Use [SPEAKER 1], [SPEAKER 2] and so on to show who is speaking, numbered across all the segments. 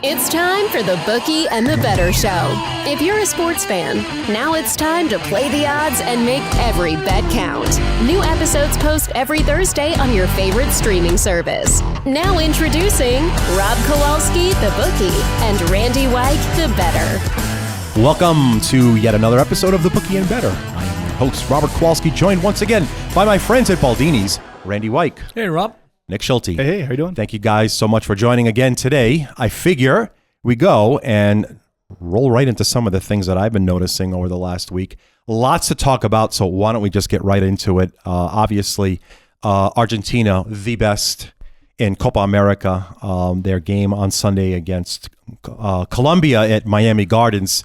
[SPEAKER 1] It's time for the Bookie and the Bettor Show. If you're a sports fan, now it's time to play the odds and make every bet count. New episodes post every Thursday on your favorite streaming service. Now introducing Rob Kowalski, the Bookie, and Randy White, the Bettor.
[SPEAKER 2] Welcome to yet another episode of the Bookie and Bettor. I am your host, Robert Kowalski, joined once again by my friends at Baldini's, Randy White.
[SPEAKER 3] Hey, Rob.
[SPEAKER 2] Nick Schulte.
[SPEAKER 4] Hey, how you doing?
[SPEAKER 2] Thank you guys so much for joining again today. I figure we go and roll right into some of the things that I've been noticing over the last week. Lots to talk about, so why don't we just get right into it? Obviously, Argentina, the best in Copa America. Their game on Sunday against Colombia at Miami Gardens.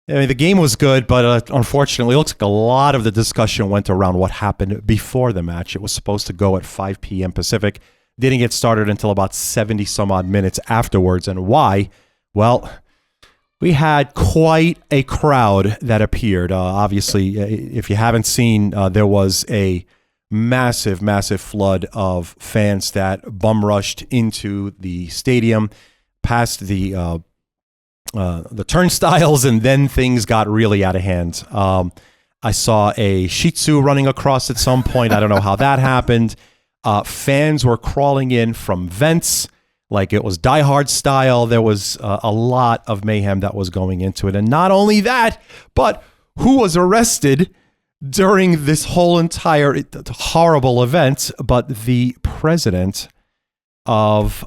[SPEAKER 2] I mean, the game was good, but unfortunately, it looks like a lot of the discussion went around what happened before the match. It was supposed to go at 5 p.m. Pacific. Didn't get started until about 70 some odd minutes afterwards. And why? Well, we had quite a crowd that appeared. Obviously, if you haven't seen, there was a massive, massive flood of fans that bum rushed into the stadium, past the turnstiles, and then things got really out of hand. I saw a Shih Tzu running across at some point. I don't know how that happened. Fans were crawling in from vents like it was Die Hard style. There was a lot of mayhem that was going into it. And not only that, but who was arrested during this whole entire horrible event but the president of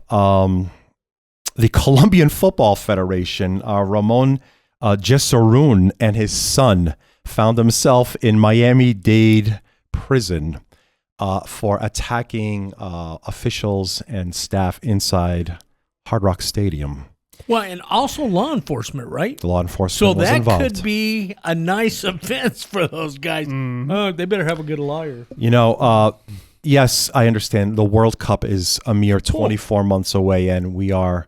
[SPEAKER 2] the Colombian Football Federation, Ramon Jesurun, and his son found himself in Miami-Dade prison for attacking officials and staff inside Hard Rock Stadium.
[SPEAKER 3] Well, and also law enforcement, right?
[SPEAKER 2] The law enforcement was involved.
[SPEAKER 3] So that could be a nice offense for those guys. Oh, they better have a good lawyer.
[SPEAKER 2] You know, yes, I understand. The World Cup is a mere 24 months away, and we are...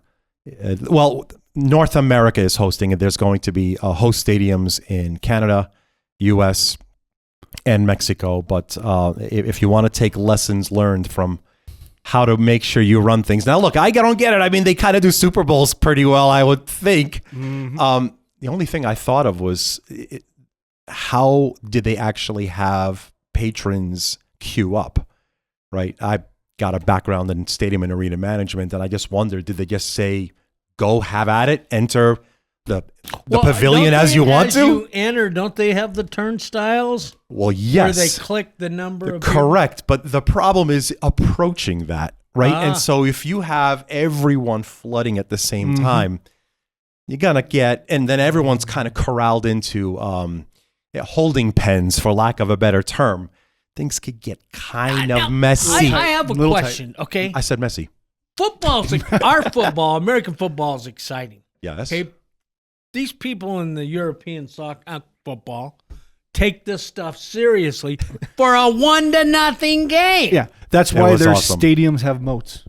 [SPEAKER 2] North America is hosting it. There's going to be host stadiums in Canada, U.S., and Mexico. But if you want to take lessons learned from how to make sure you run things. Now, look, I don't get it. I mean, they kind of do Super Bowls pretty well, I would think. Mm-hmm. The only thing I thought of was how did they actually have patrons queue up, right? I got a background in stadium and arena management, and I just wondered, did they just say, go have at it, enter the pavilion as you want to?
[SPEAKER 3] As you enter, don't they have the turnstiles?
[SPEAKER 2] Well, yes.
[SPEAKER 3] Where they click the number of
[SPEAKER 2] correct, but the problem is approaching that, right? And so if you have everyone flooding at the same time, you're going to get, and then everyone's kind of corralled into holding pens, for lack of a better term. Things could get kind of messy.
[SPEAKER 3] I have a question, okay?
[SPEAKER 2] I said messy.
[SPEAKER 3] American football is exciting.
[SPEAKER 2] Yes.
[SPEAKER 3] Okay? These people in the European soccer football take this stuff seriously for a 1-0 game.
[SPEAKER 4] Yeah, that's why their stadiums have moats.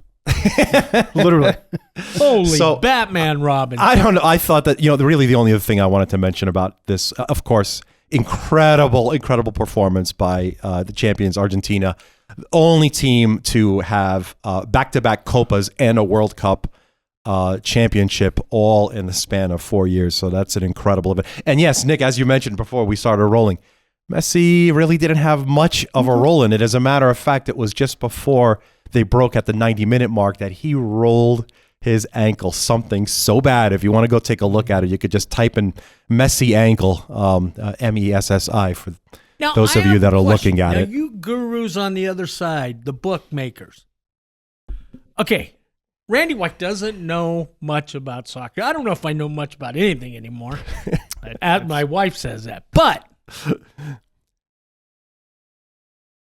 [SPEAKER 4] Literally.
[SPEAKER 3] Holy Batman, Robin.
[SPEAKER 2] I don't know. I thought that, really the only other thing I wanted to mention about this, of course, incredible performance by the champions, Argentina. The only team to have back-to-back Copas and a World Cup championship all in the span of 4 years. So that's an incredible event. And yes, Nick, as you mentioned before we started rolling, Messi really didn't have much of a role in it. As a matter of fact, it was just before they broke at the 90-minute mark that he rolled his ankle, something so bad. If you want to go take a look at it, you could just type in Messi ankle, MESSI, for those of you that are looking at it.
[SPEAKER 3] You gurus on the other side, the bookmakers. Okay, Randy White doesn't know much about soccer. I don't know if I know much about anything anymore. My wife says that. But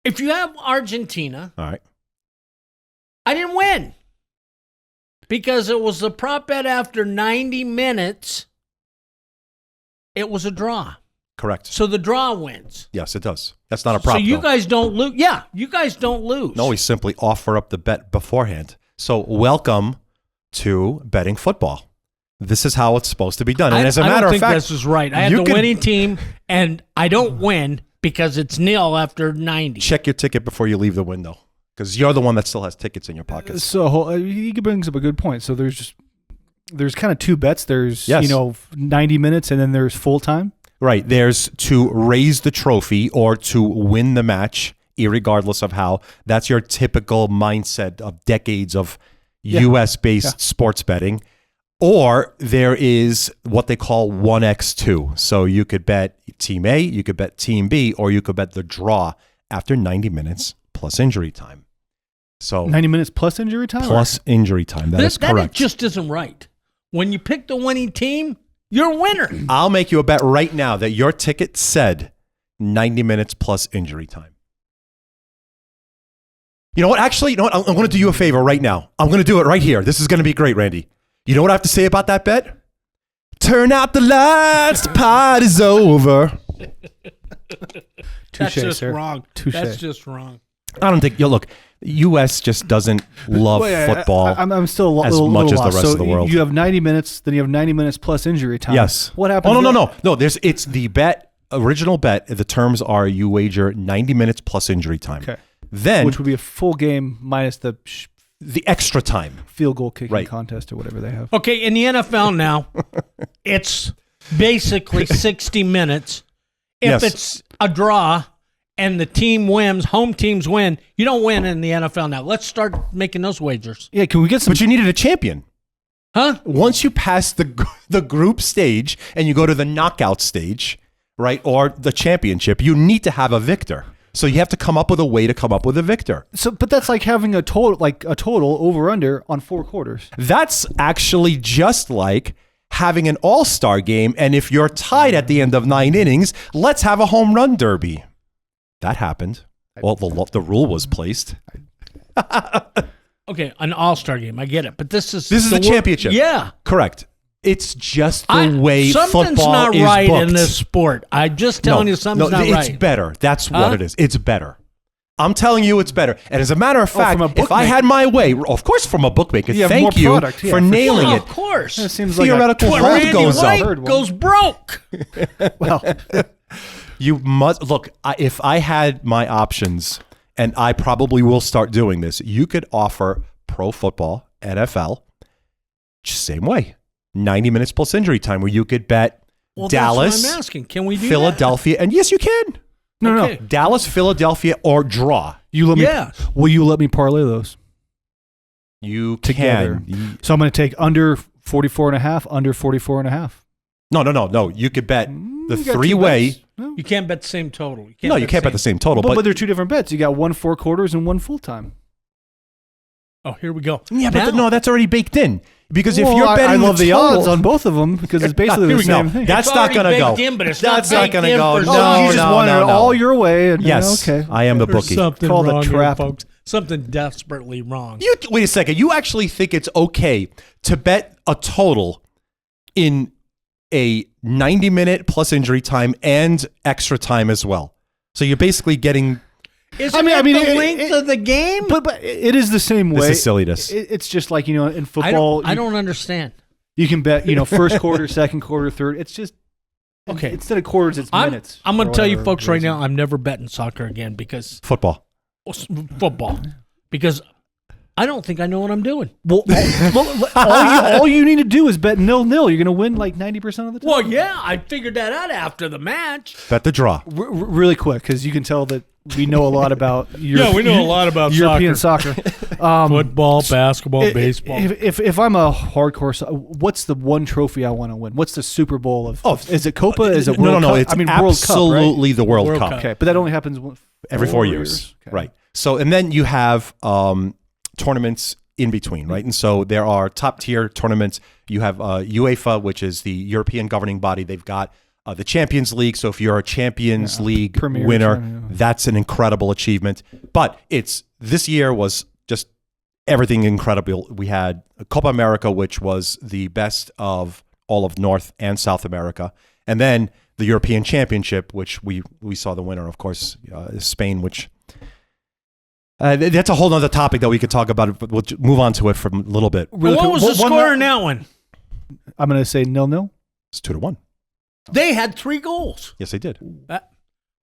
[SPEAKER 3] if you have Argentina,
[SPEAKER 2] all right,
[SPEAKER 3] I didn't win. Because it was a prop bet after 90 minutes, it was a draw.
[SPEAKER 2] Correct.
[SPEAKER 3] So the draw wins.
[SPEAKER 2] Yes, it does. That's not a prop.
[SPEAKER 3] So you guys don't lose. Yeah, you guys don't lose.
[SPEAKER 2] No, we simply offer up the bet beforehand. So welcome to betting football. This is how it's supposed to be done. And as a matter of fact,
[SPEAKER 3] I don't think this is right. I have the winning team, and I don't win because it's nil after 90.
[SPEAKER 2] Check your ticket before you leave the window. Because you're the one that still has tickets in your pockets.
[SPEAKER 4] So he brings up a good point. So there's just there's kind of two bets. There's,
[SPEAKER 2] Yes.
[SPEAKER 4] 90 minutes and then there's full time.
[SPEAKER 2] Right. There's to raise the trophy or to win the match, irregardless of how. That's your typical mindset of decades of U.S.-based sports betting. Or there is what they call 1x2. So you could bet Team A, you could bet Team B, or you could bet the draw after 90 minutes plus injury time. So
[SPEAKER 4] 90 minutes plus injury time?
[SPEAKER 2] Plus injury time. That is correct.
[SPEAKER 3] That just isn't right. When you pick the winning team, you're a winner.
[SPEAKER 2] I'll make you a bet right now that your ticket said 90 minutes plus injury time. You know what? Actually, you know what? I'm going to do you a favor right now. I'm going to do it right here. This is going to be great, Randy. You know what I have to say about that bet? Turn out the lights, the party's over.
[SPEAKER 3] That's just
[SPEAKER 4] sir.
[SPEAKER 3] wrong.
[SPEAKER 4] Touche.
[SPEAKER 3] That's just wrong.
[SPEAKER 2] I don't think, look, the U.S. just doesn't love football
[SPEAKER 4] I'm still
[SPEAKER 2] as much as the rest of the world.
[SPEAKER 4] You have 90 minutes, then you have 90 minutes plus injury time.
[SPEAKER 2] Yes.
[SPEAKER 4] What happens?
[SPEAKER 2] Oh, no. It's the bet, original bet. The terms are you wager 90 minutes plus injury time.
[SPEAKER 4] Okay.
[SPEAKER 2] Then,
[SPEAKER 4] which would be a full game minus the
[SPEAKER 2] extra time.
[SPEAKER 4] Field goal kicking contest or whatever they have.
[SPEAKER 3] Okay, in the NFL now, it's basically 60 minutes. If it's a draw and the team wins, home teams win, you don't win in the NFL now. Let's start making those wagers.
[SPEAKER 4] Yeah, can we get some?
[SPEAKER 2] But you needed a champion.
[SPEAKER 3] Huh?
[SPEAKER 2] Once you pass the group stage and you go to the knockout stage, right, or the championship, you need to have a victor. So you have to come up with a way to come up with a victor.
[SPEAKER 4] So, but that's like having a total over under on 4 quarters.
[SPEAKER 2] That's actually just like having an all-star game, and if you're tied at the end of 9 innings, let's have a home run derby. That happened. Well, the rule was placed.
[SPEAKER 3] Okay, an all-star game. I get it. But this is
[SPEAKER 2] the championship.
[SPEAKER 3] Yeah.
[SPEAKER 2] Correct. It's just the way football
[SPEAKER 3] something's not
[SPEAKER 2] is
[SPEAKER 3] right
[SPEAKER 2] booked.
[SPEAKER 3] in this sport. I'm just telling you something's not right.
[SPEAKER 2] It's better. That's what it is. It's better. I'm telling you it's better. And as a matter of fact, if I had my way, of course from a bookmaker, thank you for nailing it.
[SPEAKER 3] Of course.
[SPEAKER 4] It seems
[SPEAKER 2] Theoretical
[SPEAKER 4] like
[SPEAKER 2] hold
[SPEAKER 3] Randy
[SPEAKER 2] goes
[SPEAKER 3] White
[SPEAKER 2] up.
[SPEAKER 3] goes broke.
[SPEAKER 4] Well,
[SPEAKER 2] You must look. If I had my options, and I probably will start doing this, you could offer pro football, NFL, same way, 90 minutes plus injury time, where you could bet Dallas,
[SPEAKER 3] that's what I'm asking. Can we do
[SPEAKER 2] Philadelphia, and yes, you can.
[SPEAKER 4] no.
[SPEAKER 2] Dallas, Philadelphia, or draw.
[SPEAKER 4] Will you let me parlay those
[SPEAKER 2] You
[SPEAKER 4] together?
[SPEAKER 2] can.
[SPEAKER 4] So I'm going to take under 44.5, under 44.5.
[SPEAKER 2] No. You could bet the
[SPEAKER 4] You got
[SPEAKER 2] 3-way.
[SPEAKER 4] 2 bets. No.
[SPEAKER 3] You can't bet the same total.
[SPEAKER 2] You can't bet the same total.
[SPEAKER 4] But they're 2 different bets. You got 1 4 quarters and 1 full time.
[SPEAKER 3] Oh, here we go.
[SPEAKER 2] Yeah, but
[SPEAKER 3] Now-
[SPEAKER 2] that's already baked in. Because if you're betting
[SPEAKER 4] I love the
[SPEAKER 2] total,
[SPEAKER 4] odds on both of them because it's basically the same thing.
[SPEAKER 2] That's
[SPEAKER 3] It's
[SPEAKER 2] not going to
[SPEAKER 3] already
[SPEAKER 2] go.
[SPEAKER 3] baked in, but it's
[SPEAKER 2] That's
[SPEAKER 3] not
[SPEAKER 2] not
[SPEAKER 3] baked
[SPEAKER 2] going to
[SPEAKER 3] in
[SPEAKER 2] go.
[SPEAKER 3] for
[SPEAKER 2] No,
[SPEAKER 3] some-
[SPEAKER 4] you just wanted it all your way. And,
[SPEAKER 2] Yes,
[SPEAKER 4] okay.
[SPEAKER 2] I am the
[SPEAKER 3] There's
[SPEAKER 2] bookie.
[SPEAKER 3] something
[SPEAKER 4] Called a
[SPEAKER 3] wrong here,
[SPEAKER 4] trap.
[SPEAKER 3] folks. Something desperately wrong.
[SPEAKER 2] Wait a second. You actually think it's okay to bet a total in a 90-minute plus injury time and extra time as well? So you're basically getting.
[SPEAKER 3] Isn't it the length of the game?
[SPEAKER 4] But it is the same way.
[SPEAKER 2] This is silliness.
[SPEAKER 4] It's just like, in football.
[SPEAKER 3] I don't understand.
[SPEAKER 4] You can bet, first quarter, second quarter, third. It's just,
[SPEAKER 3] Okay.
[SPEAKER 4] instead of quarters, it's minutes.
[SPEAKER 3] I'm going
[SPEAKER 4] or
[SPEAKER 3] to tell you
[SPEAKER 4] whatever
[SPEAKER 3] folks
[SPEAKER 4] it
[SPEAKER 3] right
[SPEAKER 4] is.
[SPEAKER 3] now, I'm never betting soccer again because
[SPEAKER 2] Football.
[SPEAKER 3] because I don't think I know what I'm doing.
[SPEAKER 4] Well, all you need to do is bet 0-0. You're going to win like 90% of the time.
[SPEAKER 3] Well, yeah, I figured that out after the match.
[SPEAKER 2] Bet the draw.
[SPEAKER 4] Really quick, because you can tell that we know a lot about
[SPEAKER 3] we know a lot about
[SPEAKER 4] European soccer.
[SPEAKER 3] Football, basketball, baseball.
[SPEAKER 4] If I'm a hardcore, what's the one trophy I want to win? What's the Super Bowl of? Is it Copa? Is it World
[SPEAKER 2] No.
[SPEAKER 4] Cup?
[SPEAKER 2] It's
[SPEAKER 4] World Cup, right?
[SPEAKER 2] absolutely the World
[SPEAKER 3] World
[SPEAKER 2] Cup.
[SPEAKER 3] Cup.
[SPEAKER 4] Okay, but that only happens
[SPEAKER 2] Every 4 years.
[SPEAKER 4] Okay.
[SPEAKER 2] Right. So, and then you have tournaments in between, right? And so there are top tier tournaments. You have UEFA, which is the European governing body. They've got the Champions League. So if you're a Champions League
[SPEAKER 4] Premier
[SPEAKER 2] winner,
[SPEAKER 4] China,
[SPEAKER 2] that's an incredible achievement. But this year was just everything incredible. We had Copa America, which was the best of all of North and South America. And then the European Championship, which we saw the winner, of course, Spain, which that's a whole other topic that we could talk about, but we'll move on to it for a little bit.
[SPEAKER 3] What was the score in that one?
[SPEAKER 4] I'm going to say 0-0.
[SPEAKER 2] It's 2-1.
[SPEAKER 3] They had 3 goals.
[SPEAKER 2] Yes, they did.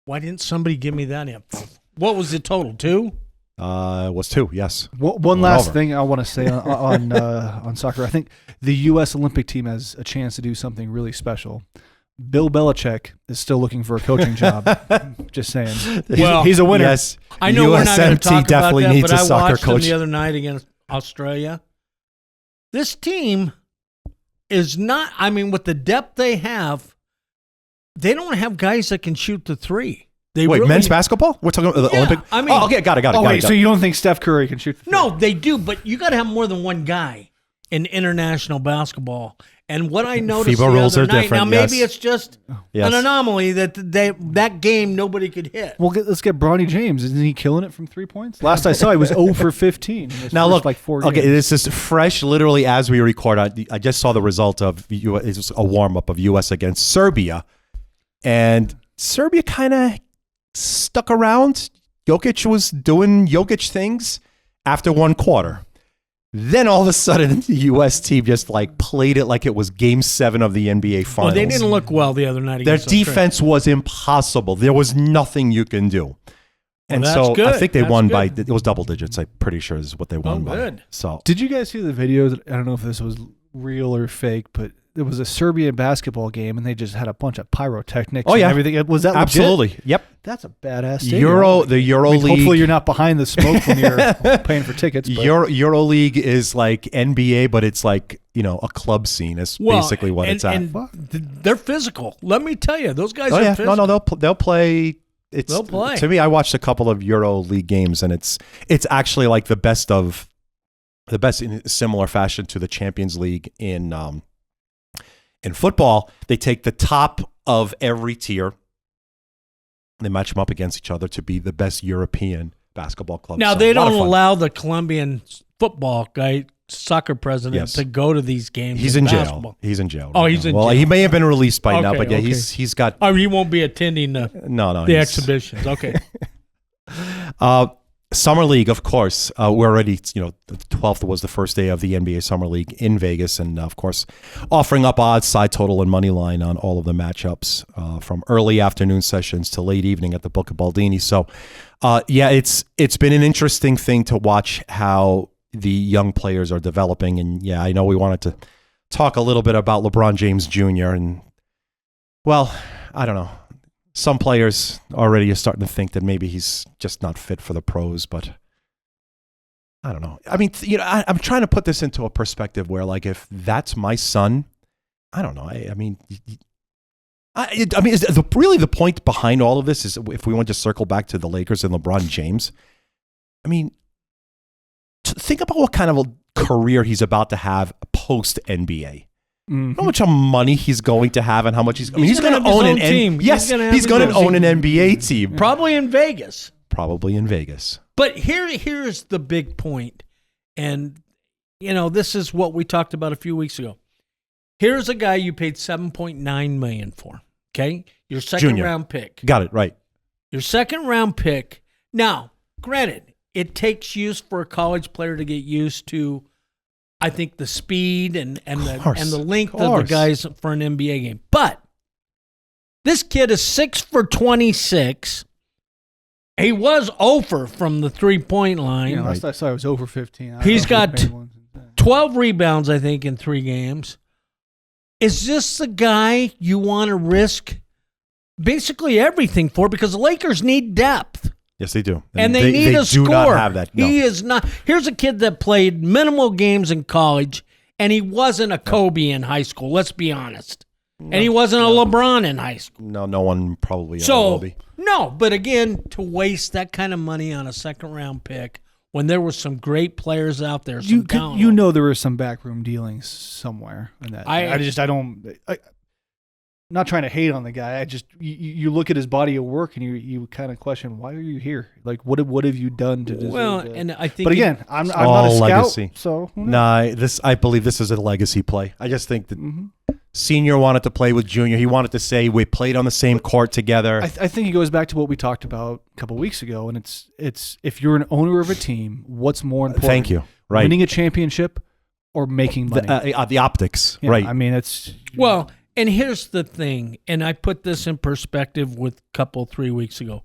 [SPEAKER 3] Why didn't somebody give me that info? What was the total? 2?
[SPEAKER 2] Was 2, yes.
[SPEAKER 4] One last thing I want to say on soccer. I think the U.S. Olympic team has a chance to do something really special. Bill Belichick is still looking for a coaching job. Just saying. He's a winner.
[SPEAKER 2] Yes.
[SPEAKER 3] I know we're not going to talk
[SPEAKER 2] definitely
[SPEAKER 3] about that,
[SPEAKER 2] needs
[SPEAKER 3] but
[SPEAKER 2] a
[SPEAKER 3] I
[SPEAKER 2] soccer
[SPEAKER 3] watched them
[SPEAKER 2] coach.
[SPEAKER 3] the other night against Australia. This team is not, I mean, with the depth they have, they don't have guys that can shoot the three.
[SPEAKER 2] Wait, men's basketball? We're talking about the Olympic?
[SPEAKER 3] I mean,
[SPEAKER 2] okay, got it.
[SPEAKER 4] Wait, so you don't think Steph Curry can shoot the three?
[SPEAKER 3] No, they do, but you got to have more than one guy in international basketball. And what I noticed
[SPEAKER 2] FIBA
[SPEAKER 3] the
[SPEAKER 2] rules
[SPEAKER 3] other
[SPEAKER 2] are
[SPEAKER 3] night,
[SPEAKER 2] different,
[SPEAKER 3] now maybe
[SPEAKER 2] yes.
[SPEAKER 3] it's just
[SPEAKER 2] Yes.
[SPEAKER 3] an anomaly that that game nobody could hit.
[SPEAKER 4] Well, let's get Bronny James. Isn't he killing it from 3 points? Last I saw, he was 0 for 15.
[SPEAKER 2] Now look,
[SPEAKER 4] like 4
[SPEAKER 2] okay,
[SPEAKER 4] games.
[SPEAKER 2] this is fresh. Literally, as we record, I just saw the result of it was a warm up of U.S. against Serbia, and Serbia kind of stuck around. Jokic was doing Jokic things after 1 quarter. Then all of a sudden, the U.S. team just like played it like it was Game 7 of the NBA Finals.
[SPEAKER 3] Well, they didn't look well the other night.
[SPEAKER 2] Their
[SPEAKER 3] against Australia.
[SPEAKER 2] defense was impossible. There was nothing you can do. And
[SPEAKER 3] that's
[SPEAKER 2] so
[SPEAKER 3] good.
[SPEAKER 2] I think they
[SPEAKER 3] That's
[SPEAKER 2] won
[SPEAKER 3] good.
[SPEAKER 2] by, it was double digits. I'm pretty sure is what they won by.
[SPEAKER 3] Good.
[SPEAKER 2] So
[SPEAKER 4] Did you guys see the video? I don't know if this was real or fake, but it was a Serbian basketball game, and they just had a bunch of pyrotechnics.
[SPEAKER 2] Oh, yeah.
[SPEAKER 4] And everything. Was that legit?
[SPEAKER 2] absolutely. Yep.
[SPEAKER 4] That's a badass stadium.
[SPEAKER 2] The Euro League.
[SPEAKER 4] Hopefully, you're not behind the smoke when you're paying for tickets. But
[SPEAKER 2] Euro League is like NBA, but it's like, a club scene is basically what it's at.
[SPEAKER 3] And they're physical. Let me tell you, those guys
[SPEAKER 2] Oh
[SPEAKER 3] are
[SPEAKER 2] yeah,
[SPEAKER 3] physical.
[SPEAKER 2] no, they'll play.
[SPEAKER 3] They'll play.
[SPEAKER 2] To me, I watched a couple of Euro League games, and it's actually like the best in similar fashion to the Champions League in football. They take the top of every tier, they match them up against each other to be the best European basketball club.
[SPEAKER 3] Now,
[SPEAKER 2] So,
[SPEAKER 3] they
[SPEAKER 2] a lot of
[SPEAKER 3] don't
[SPEAKER 2] fun.
[SPEAKER 3] allow the Colombian football guy, soccer president,
[SPEAKER 2] Yes.
[SPEAKER 3] to go to these games.
[SPEAKER 2] He's in jail.
[SPEAKER 3] basketball.
[SPEAKER 2] He's in jail.
[SPEAKER 3] Oh,
[SPEAKER 2] right
[SPEAKER 3] he's
[SPEAKER 2] now.
[SPEAKER 3] in
[SPEAKER 2] Well,
[SPEAKER 3] jail.
[SPEAKER 2] he may have been released by now,
[SPEAKER 3] Okay,
[SPEAKER 2] but yeah,
[SPEAKER 3] okay.
[SPEAKER 2] he's got
[SPEAKER 3] Oh, he won't be attending the
[SPEAKER 2] no.
[SPEAKER 3] the
[SPEAKER 2] he's-
[SPEAKER 3] exhibitions. Okay.
[SPEAKER 2] Summer League, of course. We're already, the 12th was the first day of the NBA Summer League in Vegas, and of course, offering up odds, side total, and money line on all of the matchups from early afternoon sessions to late evening at the Book of Baldini. So, it's been an interesting thing to watch how the young players are developing, and yeah, I know we wanted to talk a little bit about LeBron James Jr. and, well, I don't know. Some players already are starting to think that maybe he's just not fit for the pros, but I don't know. I mean, I'm trying to put this into a perspective where, like, if that's my son, I don't know. I mean, is really the point behind all of this is if we want to circle back to the Lakers and LeBron James. I mean, think about what kind of a career he's about to have post NBA.
[SPEAKER 4] Mhm.
[SPEAKER 2] How much money he's going to have and how much he's going
[SPEAKER 3] He's
[SPEAKER 2] to
[SPEAKER 3] gonna
[SPEAKER 2] own
[SPEAKER 3] have
[SPEAKER 2] an
[SPEAKER 3] his own team.
[SPEAKER 2] Yes,
[SPEAKER 3] He's gonna have
[SPEAKER 2] he's
[SPEAKER 3] his
[SPEAKER 2] going
[SPEAKER 3] own
[SPEAKER 2] to own
[SPEAKER 3] team.
[SPEAKER 2] an NBA team.
[SPEAKER 3] Probably in Vegas.
[SPEAKER 2] Probably in Vegas.
[SPEAKER 3] But here's the big point. And, this is what we talked about a few weeks ago. Here's a guy you paid $7.9 million for, okay? Your second
[SPEAKER 2] Junior.
[SPEAKER 3] round pick.
[SPEAKER 2] Got it, right.
[SPEAKER 3] Your second round pick. Now, granted, it takes use for a college player to get used to, I think, the speed and the length of the guys for an NBA game. But this kid is 6 for 26. He was over from the 3-point line.
[SPEAKER 4] Yeah, last I saw, it was over 15.
[SPEAKER 3] He's got 12 rebounds, I think, in 3 games. Is this the guy you want to risk basically everything for? Because the Lakers need depth.
[SPEAKER 2] Yes, they do.
[SPEAKER 3] And they need a
[SPEAKER 2] do
[SPEAKER 3] scorer.
[SPEAKER 2] not have that. No.
[SPEAKER 3] He is not. Here's a kid that played minimal games in college, and he wasn't a Kobe in high school. Let's be honest. And he wasn't a LeBron in high school.
[SPEAKER 2] No one probably will
[SPEAKER 3] So,
[SPEAKER 2] be.
[SPEAKER 3] no, but again, to waste that kind of money on a second-round pick when there were some great players out there, some talent.
[SPEAKER 4] There were some backroom dealings somewhere in that. I'm not trying to hate on the guy. I just you look at his body of work and you kind of question, why are you here? Like, what have you done to deserve
[SPEAKER 3] Well,
[SPEAKER 4] that?
[SPEAKER 3] and I think.
[SPEAKER 4] But again, I'm not
[SPEAKER 2] all
[SPEAKER 4] a scout,
[SPEAKER 2] legacy.
[SPEAKER 4] so who knows?
[SPEAKER 2] I believe this is a legacy play. I just think that Senior wanted to play with Junior. He wanted to say we played on the same court together.
[SPEAKER 4] I think it goes back to what we talked about a couple weeks ago, and it's if you're an owner of a team, what's more important?
[SPEAKER 2] Thank you. Right.
[SPEAKER 4] Winning a championship or making money?
[SPEAKER 2] The optics.
[SPEAKER 4] Yeah,
[SPEAKER 2] right.
[SPEAKER 4] I mean, it's
[SPEAKER 3] Well, and here's the thing, and I put this in perspective with a couple 3 weeks ago.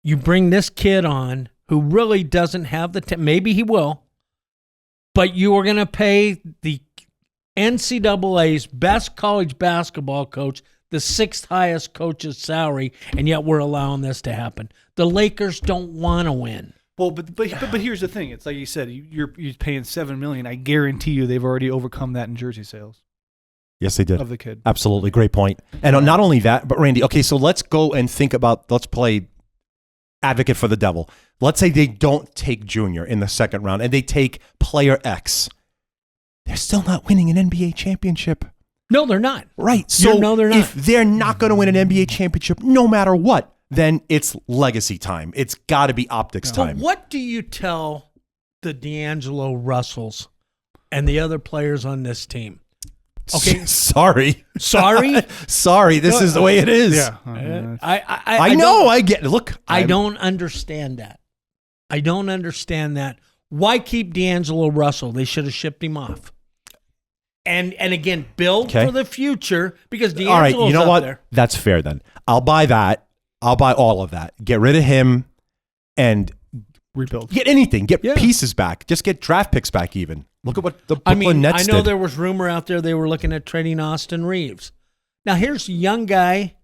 [SPEAKER 3] You bring this kid on who really doesn't have the maybe he will, but you are going to pay the NCAA's best college basketball coach the 6th highest coach's salary, and yet we're allowing this to happen. The Lakers don't want to win.
[SPEAKER 4] Well, but here's the thing. It's like you said, you're paying $7 million. I guarantee you they've already overcome that in jersey sales.
[SPEAKER 2] Yes, they did.
[SPEAKER 4] Of the kid.
[SPEAKER 2] Absolutely. Great point. And not only that, but Randy, okay, so let's go and think about, let's play advocate for the devil. Let's say they don't take Junior in the second round and they take player X. They're still not winning an NBA championship.
[SPEAKER 3] No, they're not.
[SPEAKER 2] Right. So
[SPEAKER 3] no, they're not.
[SPEAKER 2] If they're not going to win an NBA championship, no matter what, then it's legacy time. It's got to be optics time.
[SPEAKER 3] But what do you tell the D'Angelo Russells and the other players on this team? Okay.
[SPEAKER 2] Sorry.
[SPEAKER 3] Sorry?
[SPEAKER 2] Sorry. This is the way it is.
[SPEAKER 4] Yeah.
[SPEAKER 2] I know. I get it. Look.
[SPEAKER 3] I don't understand that. I don't understand that. Why keep D'Angelo Russell? They should have shipped him off. And again, build for the future because D'Angelo's
[SPEAKER 2] all right, you know what?
[SPEAKER 3] there.
[SPEAKER 2] That's fair then. I'll buy that. I'll buy all of that. Get rid of him and
[SPEAKER 4] rebuild.
[SPEAKER 2] Get anything. Get pieces back. Just get draft picks back even. Look at what the Brooklyn Nets did.
[SPEAKER 3] I know there was rumor out there they were looking at trading Austin Reeves. Now here's a young guy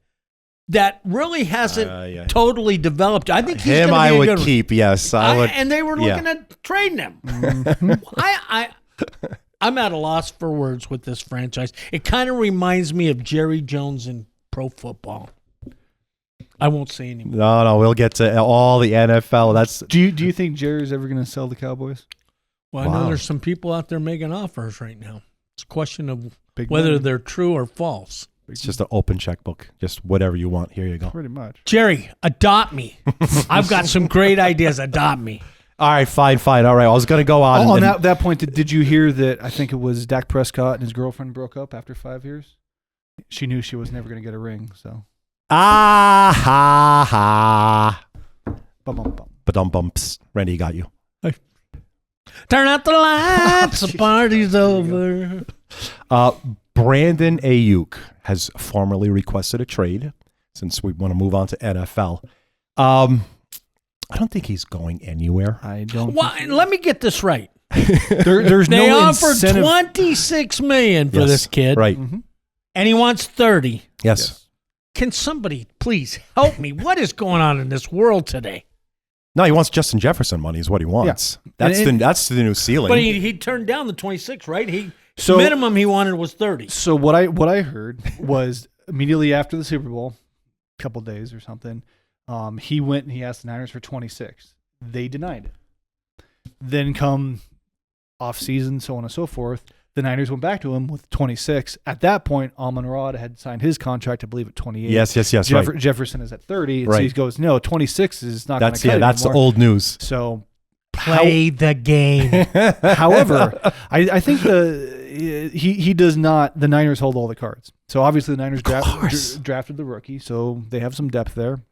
[SPEAKER 3] that really hasn't totally developed. I think he's
[SPEAKER 2] him.
[SPEAKER 3] I
[SPEAKER 2] would keep. Yes, I would.
[SPEAKER 3] And they were looking at trading him. I'm at a loss for words with this franchise. It kind of reminds me of Jerry Jones in pro football. I won't say anymore.
[SPEAKER 2] No, we'll get to all the NFL. That's.
[SPEAKER 4] Do you think Jerry's ever going to sell the Cowboys?
[SPEAKER 3] Well, I know there's some people out there making offers right now. It's a question of whether they're true or false.
[SPEAKER 2] It's just an open checkbook. Just whatever you want. Here you go.
[SPEAKER 4] Pretty much.
[SPEAKER 3] Jerry, adopt me. I've got some great ideas. Adopt me.
[SPEAKER 2] All right, fine. All right, I was going to go on.
[SPEAKER 4] On that point, did you hear that? I think it was Dak Prescott and his girlfriend broke up after 5 years. She knew she was never going to get a ring. So.
[SPEAKER 2] Ah ha ha.
[SPEAKER 4] Bum.
[SPEAKER 2] Ba-dum-bumps. Randy got you.
[SPEAKER 3] Turn out the lights. The party's over.
[SPEAKER 2] Brandon Aiyuk has formally requested a trade since we want to move on to NFL. I don't think he's going anywhere.
[SPEAKER 4] I don't.
[SPEAKER 3] Well, let me get this right.
[SPEAKER 4] There's
[SPEAKER 3] they
[SPEAKER 4] no
[SPEAKER 3] offered
[SPEAKER 4] incentive.
[SPEAKER 3] $26 million for this kid,
[SPEAKER 2] right?
[SPEAKER 4] Mm-hmm.
[SPEAKER 3] And he wants 30.
[SPEAKER 2] Yes.
[SPEAKER 3] Can somebody please help me? What is going on in this world today?
[SPEAKER 2] No, he wants Justin Jefferson money. Is what he wants. Yeah. That's the new ceiling.
[SPEAKER 3] But he turned down the 26, right? Minimum he wanted was 30.
[SPEAKER 4] So what I heard was immediately after the Super Bowl, a couple days or something, he went and he asked the Niners for 26. They denied it. Then come off season, so on and so forth, the Niners went back to him with 26. At that point, Amon-Ra had signed his contract, I believe, at 28.
[SPEAKER 2] Yes. Right.
[SPEAKER 4] Jefferson is at 30. And
[SPEAKER 2] right.
[SPEAKER 4] So he goes, no, 26 is not going to cut it
[SPEAKER 2] that's
[SPEAKER 4] anymore.
[SPEAKER 2] old news.
[SPEAKER 4] So
[SPEAKER 3] play the game.
[SPEAKER 4] However, I think he does not. The Niners hold all the cards. So obviously the Niners drafted the rookie, so they have some depth there.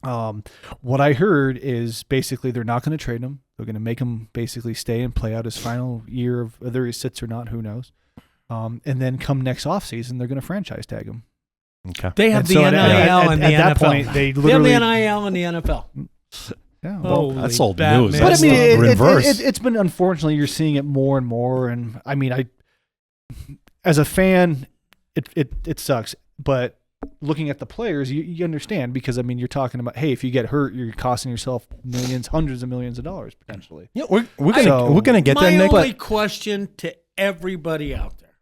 [SPEAKER 4] What I heard is basically they're not going to trade him. They're going to make him basically stay and play out his final year of whether he sits or not, who knows. And then come next offseason, they're going to franchise tag him.
[SPEAKER 2] Okay.
[SPEAKER 3] They have the NIL and the NFL.
[SPEAKER 4] At that point, they
[SPEAKER 3] have the NIL and the NFL.
[SPEAKER 4] Yeah, well,
[SPEAKER 2] that's old
[SPEAKER 3] Batman.
[SPEAKER 2] news.
[SPEAKER 4] But
[SPEAKER 2] that's
[SPEAKER 4] I mean,
[SPEAKER 2] it's
[SPEAKER 4] been unfortunately you're seeing it more and more. And I mean, as a fan, it sucks. But looking at the players, you understand because I mean, you're talking about if you get hurt, you're costing yourself millions, hundreds of millions of dollars potentially.
[SPEAKER 2] Yeah, we're gonna get there.
[SPEAKER 3] My
[SPEAKER 2] Nick,
[SPEAKER 3] only question to everybody out there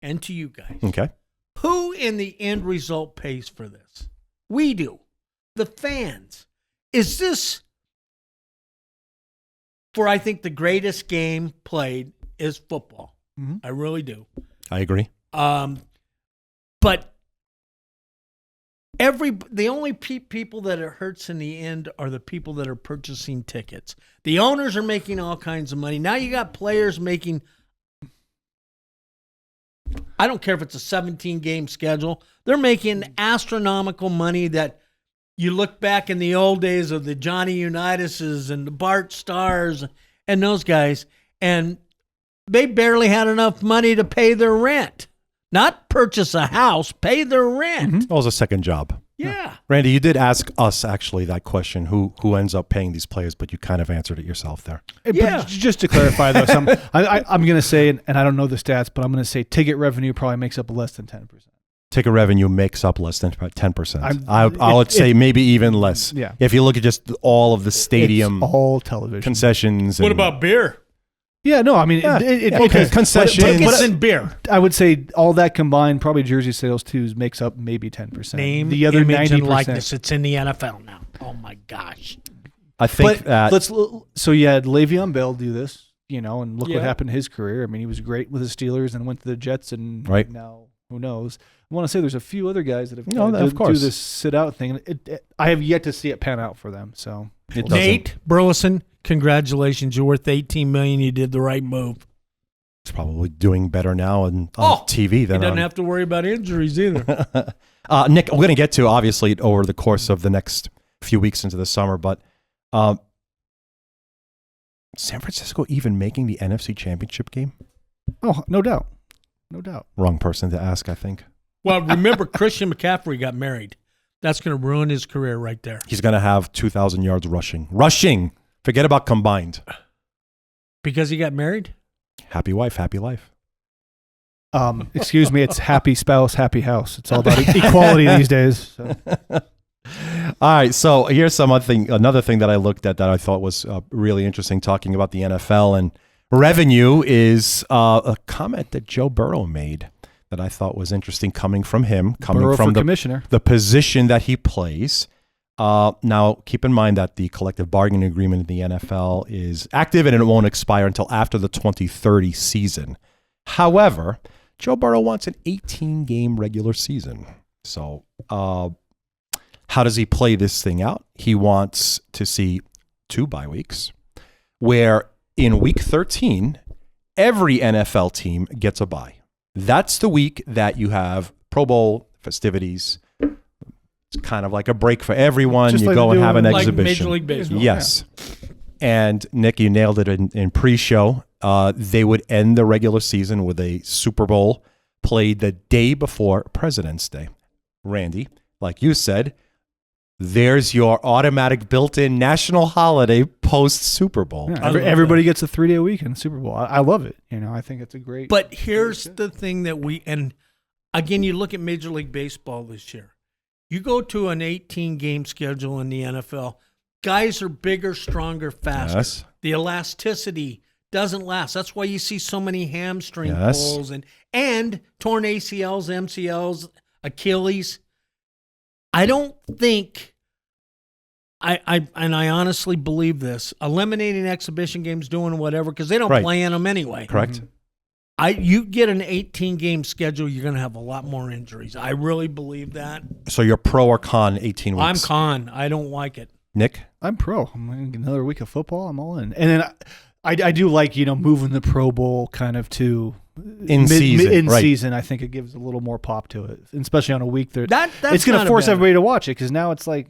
[SPEAKER 3] and to you guys:
[SPEAKER 2] okay,
[SPEAKER 3] who in the end result pays for this? We do, the fans. Is this for? I think the greatest game played is football.
[SPEAKER 4] Mm-hmm.
[SPEAKER 3] I really do.
[SPEAKER 2] I agree.
[SPEAKER 3] But the only people that it hurts in the end are the people that are purchasing tickets. The owners are making all kinds of money. Now you got players making, I don't care if it's a 17-game schedule. They're making astronomical money that you look back in the old days of the Johnny Unitas's and the Bart Stars and those guys, and they barely had enough money to pay their rent. Not purchase a house, pay their rent.
[SPEAKER 2] Mm-hmm. That was a second job.
[SPEAKER 3] Yeah.
[SPEAKER 2] Randy, you did ask us actually that question: who ends up paying these players? But you kind of answered it yourself there.
[SPEAKER 3] Yeah.
[SPEAKER 4] But just to clarify, though, I'm going to say, and I don't know the stats, but I'm going to say ticket revenue probably makes up less than 10%.
[SPEAKER 2] Ticket revenue makes up less than 10%. I would say maybe even less.
[SPEAKER 4] Yeah.
[SPEAKER 2] If you look at just all of the stadium
[SPEAKER 4] It's all television
[SPEAKER 2] concessions.
[SPEAKER 3] What about beer?
[SPEAKER 4] Yeah, no, I mean,
[SPEAKER 2] okay, concessions.
[SPEAKER 3] Tickets and beer.
[SPEAKER 4] I would say all that combined, probably jersey sales too, makes up maybe 10%.
[SPEAKER 3] Name,
[SPEAKER 4] the other
[SPEAKER 3] image,
[SPEAKER 4] 90%.
[SPEAKER 3] and likeness. It's in the NFL now. Oh, my gosh.
[SPEAKER 2] I think that.
[SPEAKER 4] So you had Le'Veon Bell do this, and look
[SPEAKER 3] Yeah.
[SPEAKER 4] what happened to his career. I mean, he was great with the Steelers and went to the Jets, and
[SPEAKER 2] Right.
[SPEAKER 4] now who knows? I want to say there's a few other guys that have
[SPEAKER 2] of
[SPEAKER 4] do
[SPEAKER 2] course.
[SPEAKER 4] this sit-out thing. I have yet to see it pan out for them. So
[SPEAKER 2] It doesn't.
[SPEAKER 3] Nate Burleson, congratulations. You're worth $18 million. You did the right move.
[SPEAKER 2] It's probably doing better now on TV
[SPEAKER 3] He
[SPEAKER 2] than
[SPEAKER 3] doesn't
[SPEAKER 2] on.
[SPEAKER 3] have to worry about injuries either.
[SPEAKER 2] Nick, we're going to get to obviously over the course of the next few weeks into the summer, but San Francisco even making the NFC Championship game?
[SPEAKER 4] oh, no doubt.
[SPEAKER 2] Wrong person to ask, I think.
[SPEAKER 3] Well, remember, Christian McCaffrey got married. That's going to ruin his career right there.
[SPEAKER 2] He's going to have 2,000 yards rushing. Rushing! Forget about combined.
[SPEAKER 3] Because he got married?
[SPEAKER 2] Happy wife, happy life.
[SPEAKER 4] Excuse me, it's happy spouse, happy house. It's all about equality these days. So.
[SPEAKER 2] All right, so here's another thing that I looked at that I thought was really interesting, talking about the NFL and revenue, is a comment that Joe Burrow made that I thought was interesting, coming from him,
[SPEAKER 4] Burrow
[SPEAKER 2] from
[SPEAKER 4] for commissioner.
[SPEAKER 2] the position that he plays. Now, keep in mind that the collective bargaining agreement in the NFL is active and it won't expire until after the 2030 season. However, Joe Burrow wants an 18-game regular season. So how does he play this thing out? He wants to see 2 bye weeks, where in week 13, every NFL team gets a bye. That's the week that you have Pro Bowl festivities. It's kind of like a break for everyone.
[SPEAKER 4] Just
[SPEAKER 2] you
[SPEAKER 4] like
[SPEAKER 2] go and have an
[SPEAKER 3] like
[SPEAKER 2] exhibition.
[SPEAKER 3] Major League Baseball.
[SPEAKER 2] Yes. And Nick, you nailed it in pre-show. They would end the regular season with a Super Bowl played the day before President's Day. Randy, like you said, there's your automatic built-in national holiday post-Super Bowl.
[SPEAKER 4] Yeah, everybody gets a 3-day weekend Super Bowl. I love it. I think it's a great.
[SPEAKER 3] But here's the thing that and again, you look at Major League Baseball this year. You go to an 18-game schedule in the NFL, guys are bigger, stronger, faster.
[SPEAKER 2] Yes.
[SPEAKER 3] The elasticity doesn't last. That's why you see so many hamstring
[SPEAKER 2] Yes.
[SPEAKER 3] pulls and torn ACLs, MCLs, Achilles. I don't think I honestly believe this. Eliminating exhibition games, doing whatever, because they don't
[SPEAKER 2] Right.
[SPEAKER 3] play in them anyway.
[SPEAKER 2] Correct?
[SPEAKER 3] You get an 18-game schedule, you're going to have a lot more injuries. I really believe that.
[SPEAKER 2] So you're pro or con 18 weeks?
[SPEAKER 3] I'm con. I don't like it.
[SPEAKER 2] Nick?
[SPEAKER 4] I'm pro. I'm gonna get another week of football. I'm all in. And then I do like moving the Pro Bowl kind of to
[SPEAKER 2] In season, right.
[SPEAKER 4] season. I think it gives a little more pop to it, especially on a week that
[SPEAKER 3] That's
[SPEAKER 4] it's going
[SPEAKER 3] not
[SPEAKER 4] to
[SPEAKER 3] a
[SPEAKER 4] force
[SPEAKER 3] bad-
[SPEAKER 4] everybody to watch it, because now it's like.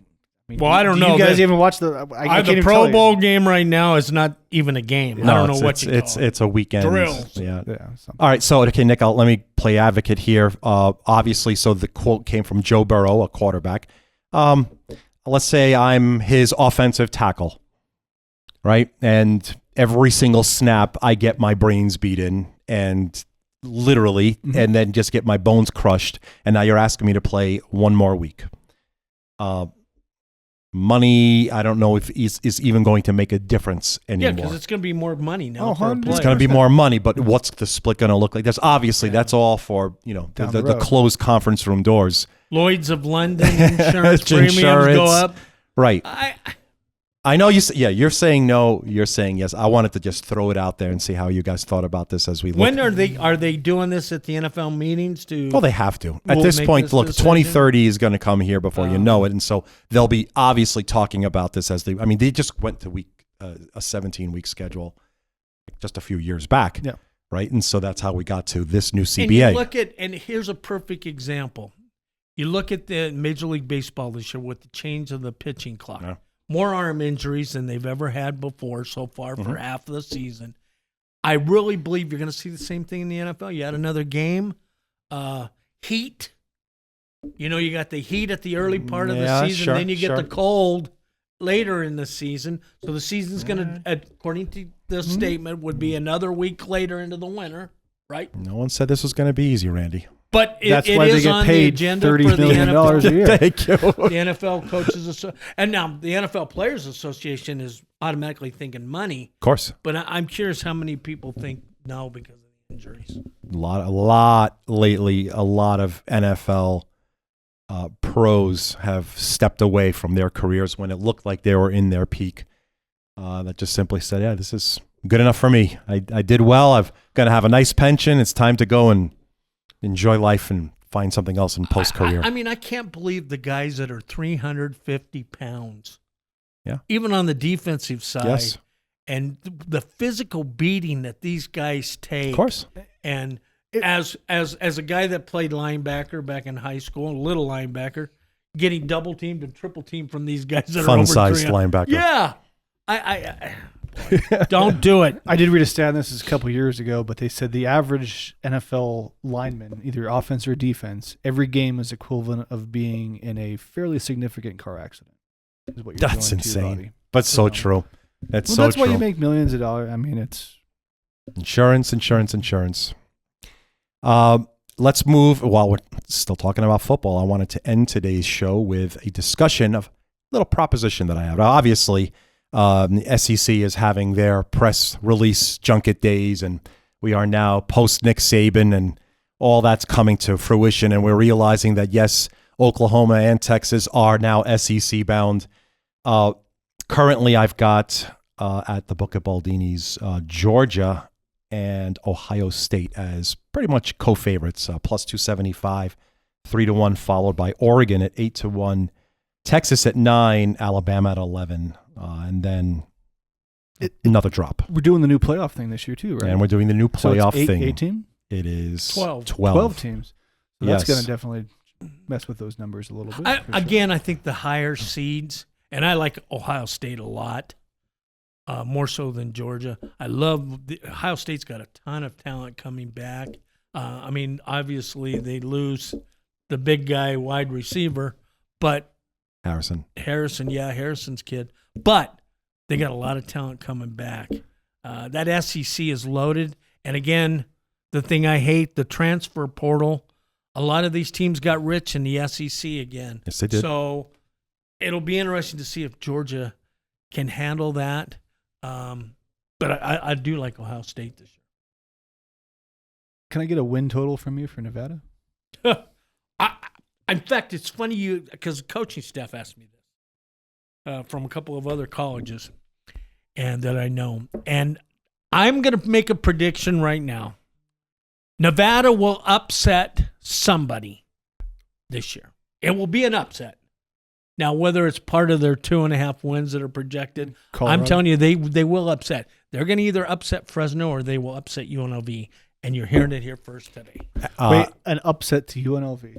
[SPEAKER 3] Well, I don't know.
[SPEAKER 4] You guys
[SPEAKER 3] That-
[SPEAKER 4] even watch the? I can't
[SPEAKER 3] The
[SPEAKER 4] even
[SPEAKER 3] Pro
[SPEAKER 4] tell you.
[SPEAKER 3] Bowl game right now is not even a game. I don't know what you call it.
[SPEAKER 2] It's a weekend.
[SPEAKER 3] Drills.
[SPEAKER 2] Yeah.
[SPEAKER 4] Yeah. Something.
[SPEAKER 2] All right, so okay, Nick, let me play advocate here. Obviously, so the quote came from Joe Burrow, a quarterback. Let's say I'm his offensive tackle, right? And every single snap, I get my brains beaten and literally, and then just get my bones crushed. And now you're asking me to play one more week. Money, I don't know if is even going to make a difference
[SPEAKER 3] Yeah,
[SPEAKER 2] anymore.
[SPEAKER 3] because it's going to be more money now.
[SPEAKER 4] Oh,
[SPEAKER 3] for a
[SPEAKER 4] 100%.
[SPEAKER 3] player.
[SPEAKER 2] It's going to be more money, but what's the split going to look like? That's obviously that's all for
[SPEAKER 4] Down
[SPEAKER 2] the
[SPEAKER 4] the road.
[SPEAKER 2] closed conference room doors,
[SPEAKER 3] Lloyd's of London insurance premiums
[SPEAKER 2] Insurance.
[SPEAKER 3] go up.
[SPEAKER 2] right? I know you. You're saying no. You're saying yes. I wanted to just throw it out there and see how you guys thought about this as we look.
[SPEAKER 3] When are they doing this at the NFL meetings to?
[SPEAKER 2] Well, they have to. At
[SPEAKER 3] We'll
[SPEAKER 2] this
[SPEAKER 3] make
[SPEAKER 2] point,
[SPEAKER 3] this
[SPEAKER 2] look,
[SPEAKER 3] decision?
[SPEAKER 2] 2030 is going to come here before you know it, and so they'll be obviously talking about this as they. I mean, they just went to a 17-week schedule just a few years back.
[SPEAKER 4] Yeah.
[SPEAKER 2] Right, and so that's how we got to this new
[SPEAKER 3] And
[SPEAKER 2] CBA.
[SPEAKER 3] you look at, and here's a perfect example. You look at the Major League Baseball this year with the change of the pitching clock.
[SPEAKER 2] Yeah.
[SPEAKER 3] More arm injuries than they've ever had before so far for half of the season. I really believe you're going to see the same thing in the NFL. You had another game. Heat. You know, you got the heat at the early part of the
[SPEAKER 2] Yeah,
[SPEAKER 3] season,
[SPEAKER 2] sure,
[SPEAKER 3] then you get
[SPEAKER 2] sure.
[SPEAKER 3] the cold later in the season. So the season's going to, according to the statement, would be another week later into the winter, right?
[SPEAKER 2] No one said this was going to be easy, Randy.
[SPEAKER 3] But
[SPEAKER 4] That's
[SPEAKER 3] it
[SPEAKER 4] why they
[SPEAKER 3] is
[SPEAKER 4] get
[SPEAKER 3] on the
[SPEAKER 4] paid
[SPEAKER 3] agenda
[SPEAKER 4] $30
[SPEAKER 3] for the
[SPEAKER 4] million
[SPEAKER 3] NFL.
[SPEAKER 4] a year.
[SPEAKER 2] Thank you.
[SPEAKER 3] The NFL Coaches Association. And now the NFL Players Association is automatically thinking money.
[SPEAKER 2] Of course.
[SPEAKER 3] But I'm curious how many people think no because of the injuries.
[SPEAKER 2] A lot lately. A lot of NFL pros have stepped away from their careers when it looked like they were in their peak. That just simply said, yeah, this is good enough for me. I did well. I've got to have a nice pension. It's time to go and enjoy life and find something else in post-career.
[SPEAKER 3] I mean, I can't believe the guys that are 350 pounds.
[SPEAKER 2] Yeah.
[SPEAKER 3] Even on the defensive side.
[SPEAKER 2] Yes.
[SPEAKER 3] And the physical beating that these guys take.
[SPEAKER 2] Of course.
[SPEAKER 3] And as a guy that played linebacker back in high school, a little linebacker, getting double teamed and triple teamed from these guys that are over
[SPEAKER 2] Fun-sized
[SPEAKER 3] 300.
[SPEAKER 2] linebacker.
[SPEAKER 3] Yeah. I don't do it.
[SPEAKER 4] I did read a stat, and this is a couple years ago, but they said the average NFL lineman, either offense or defense, every game is equivalent of being in a fairly significant car accident. Is what you're
[SPEAKER 2] That's
[SPEAKER 4] doing to your
[SPEAKER 2] insane.
[SPEAKER 4] body.
[SPEAKER 2] But so
[SPEAKER 4] So-
[SPEAKER 2] true. That's
[SPEAKER 4] Well,
[SPEAKER 2] so
[SPEAKER 4] that's
[SPEAKER 2] true.
[SPEAKER 4] why you make millions of dollars. I mean, it's
[SPEAKER 2] Insurance. Let's move. While we're still talking about football, I wanted to end today's show with a discussion of a little proposition that I have. Now, obviously, the SEC is having their press release junket days, and we are now post Nick Saban, and all that's coming to fruition. And we're realizing that, yes, Oklahoma and Texas are now SEC bound. Currently, I've got at the book at Baldini's Georgia and Ohio State as pretty much co-favorites, plus 275, 3-1, followed by Oregon at 8-1, Texas at 9, Alabama at 11, and then another drop.
[SPEAKER 4] we're doing the new playoff thing this year too, right?
[SPEAKER 2] And we're doing the new
[SPEAKER 4] So it's
[SPEAKER 2] playoff thing.
[SPEAKER 4] 18?
[SPEAKER 2] It is
[SPEAKER 3] 12.
[SPEAKER 4] 12 teams. So that's
[SPEAKER 2] Yes.
[SPEAKER 4] going to definitely mess with those numbers a little bit. for sure.
[SPEAKER 3] Again, I think the higher seeds, and I like Ohio State a lot, more so than Georgia. I love Ohio State's got a ton of talent coming back. I mean, obviously they lose the big guy wide receiver, but Harrison's kid, but they got a lot of talent coming back. That SEC is loaded, and again, the thing I hate, the transfer portal. A lot of these teams got rich in the SEC again.
[SPEAKER 2] Yes, they did.
[SPEAKER 3] So it'll be interesting to see if Georgia can handle that. But I do like Ohio State this
[SPEAKER 4] Can I get a win total from you for Nevada?
[SPEAKER 3] year. In fact, it's funny because the coaching staff asked me this from a couple of other colleges and that I know. And I'm going to make a prediction right now. Nevada will upset somebody this year. It will be an upset. Now, whether it's part of their 2.5 wins that are projected,
[SPEAKER 4] Colorado?
[SPEAKER 3] I'm telling you, they will upset. They're going to either upset Fresno or they will upset UNLV, and you're hearing it here first today.
[SPEAKER 4] Wait, an upset to UNLV.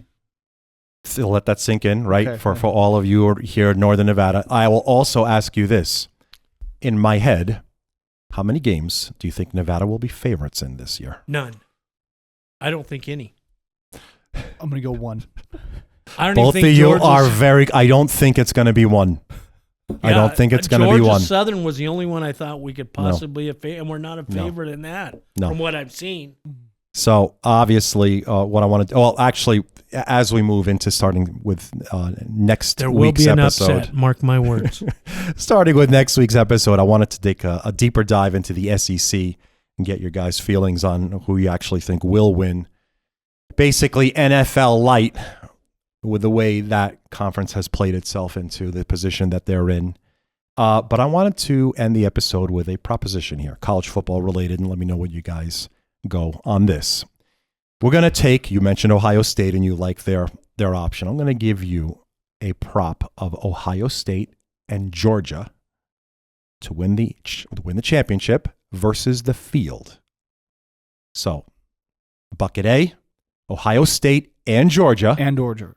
[SPEAKER 2] So let that sink in, right?
[SPEAKER 4] Okay,
[SPEAKER 2] for
[SPEAKER 4] fine.
[SPEAKER 2] all of you here in Northern Nevada. I will also ask you this. In my head, how many games do you think Nevada will be favorites in this year?
[SPEAKER 3] None. I don't think any.
[SPEAKER 4] I'm going to go 1.
[SPEAKER 3] I don't
[SPEAKER 2] Both
[SPEAKER 3] even
[SPEAKER 2] of
[SPEAKER 3] think
[SPEAKER 2] you
[SPEAKER 3] Georgia's-
[SPEAKER 2] are very. I don't think it's going to be one. I don't think it's going to be
[SPEAKER 3] Georgia
[SPEAKER 2] one.
[SPEAKER 3] Southern was the only one I thought we could possibly have, and we're not a
[SPEAKER 2] No.
[SPEAKER 3] favorite in that
[SPEAKER 2] No.
[SPEAKER 3] from what I've seen.
[SPEAKER 2] So obviously, what I want to well, actually, as we move into starting with next
[SPEAKER 3] There will
[SPEAKER 2] week's
[SPEAKER 3] be an
[SPEAKER 2] episode,
[SPEAKER 3] upset. Mark my words.
[SPEAKER 2] starting with next week's episode, I wanted to take a deeper dive into the SEC and get your guys' feelings on who you actually think will win. Basically, NFL light with the way that conference has played itself into the position that they're in. But I wanted to end the episode with a proposition here, college football related, and let me know what you guys go on this. We're going to take, you mentioned Ohio State and you like their option. I'm going to give you a prop of Ohio State and Georgia to win the championship versus the field. So, bucket A, Ohio State and Georgia.
[SPEAKER 4] And or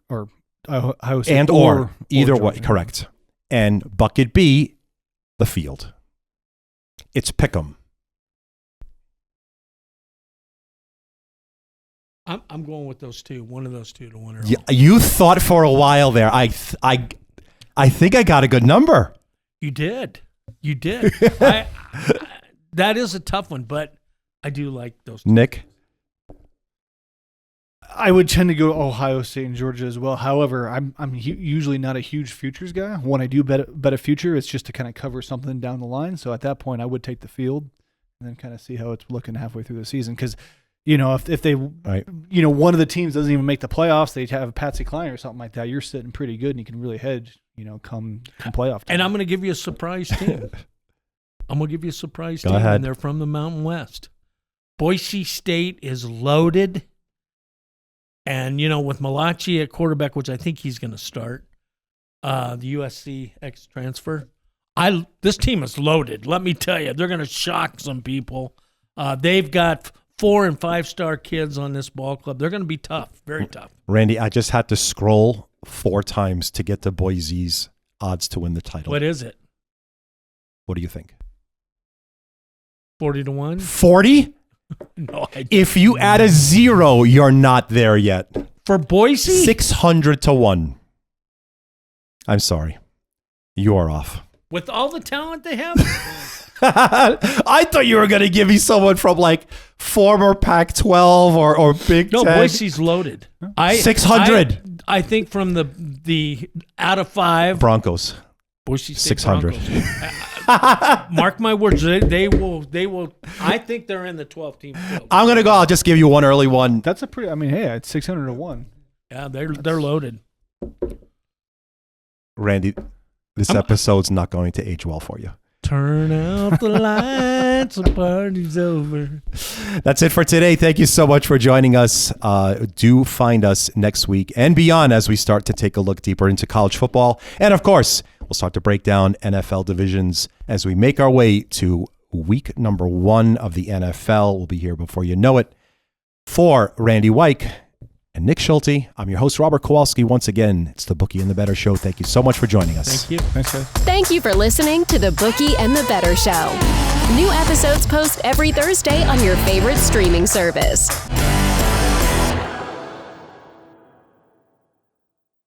[SPEAKER 4] Ohio State.
[SPEAKER 2] And or either way,
[SPEAKER 4] Georgia.
[SPEAKER 2] correct. And bucket B, the field. It's pick'em.
[SPEAKER 3] I'm going with those two. One of those two to win it all.
[SPEAKER 2] Yeah, you thought for a while there. I think I got a good number.
[SPEAKER 3] You did. That is a tough one, but I do like those two.
[SPEAKER 2] Nick?
[SPEAKER 4] I would tend to go Ohio State and Georgia as well. However, I'm usually not a huge futures guy. When I do bet a future, it's just to kind of cover something down the line. So at that point, I would take the field and then kind of see how it's looking halfway through the season. Because, if they,
[SPEAKER 2] right.
[SPEAKER 4] One of the teams doesn't even make the playoffs, they have Patsy Cline or something like that, you're sitting pretty good and you can really hedge, come playoff time.
[SPEAKER 3] And I'm going to give you a surprise team.
[SPEAKER 2] Go ahead.
[SPEAKER 3] And they're from the Mountain West. Boise State is loaded. And, with Malachi at quarterback, which I think he's going to start, the USC ex-transfer, this team is loaded. Let me tell you, they're going to shock some people. They've got 4- and 5-star kids on this ball club. They're going to be tough, very tough.
[SPEAKER 2] Randy, I just had to scroll 4 times to get to Boise's odds to win the title.
[SPEAKER 3] What is it?
[SPEAKER 2] What do you think?
[SPEAKER 3] 40-1?
[SPEAKER 2] 40?
[SPEAKER 3] No,
[SPEAKER 2] if you add a 0, you're not there yet.
[SPEAKER 3] For Boise?
[SPEAKER 2] 600-1. I'm sorry. You are off.
[SPEAKER 3] With all the talent they have?
[SPEAKER 2] I thought you were going to give me someone from former Pac-12 or Big Ten.
[SPEAKER 3] No, Boise's loaded.
[SPEAKER 2] 600.
[SPEAKER 3] I think from the out of 5.
[SPEAKER 2] Broncos.
[SPEAKER 3] Boise State
[SPEAKER 2] 600.
[SPEAKER 3] Broncos. Mark my words, they will. I think they're in the 12-team field.
[SPEAKER 2] I'm going to go. I'll just give you one early one.
[SPEAKER 4] That's a pretty, it's 600-1.
[SPEAKER 3] Yeah, they're loaded.
[SPEAKER 2] Randy, this episode's not going to age well for you.
[SPEAKER 3] Turn out the lights, the party's over.
[SPEAKER 2] That's it for today. Thank you so much for joining us. Do find us next week and beyond as we start to take a look deeper into college football. And of course, we'll start to break down NFL divisions as we make our way to week number 1 of the NFL. We'll be here before you know it. For Randy Wyke and Nick Schulte, I'm your host, Robert Kowalski. Once again, it's the Bookie and the Bettor Show. Thank you so much for joining us.
[SPEAKER 3] Thank you.
[SPEAKER 4] Thanks, guys.
[SPEAKER 1] Thank you for listening to the Bookie and the Bettor Show. New episodes post every Thursday on your favorite streaming service.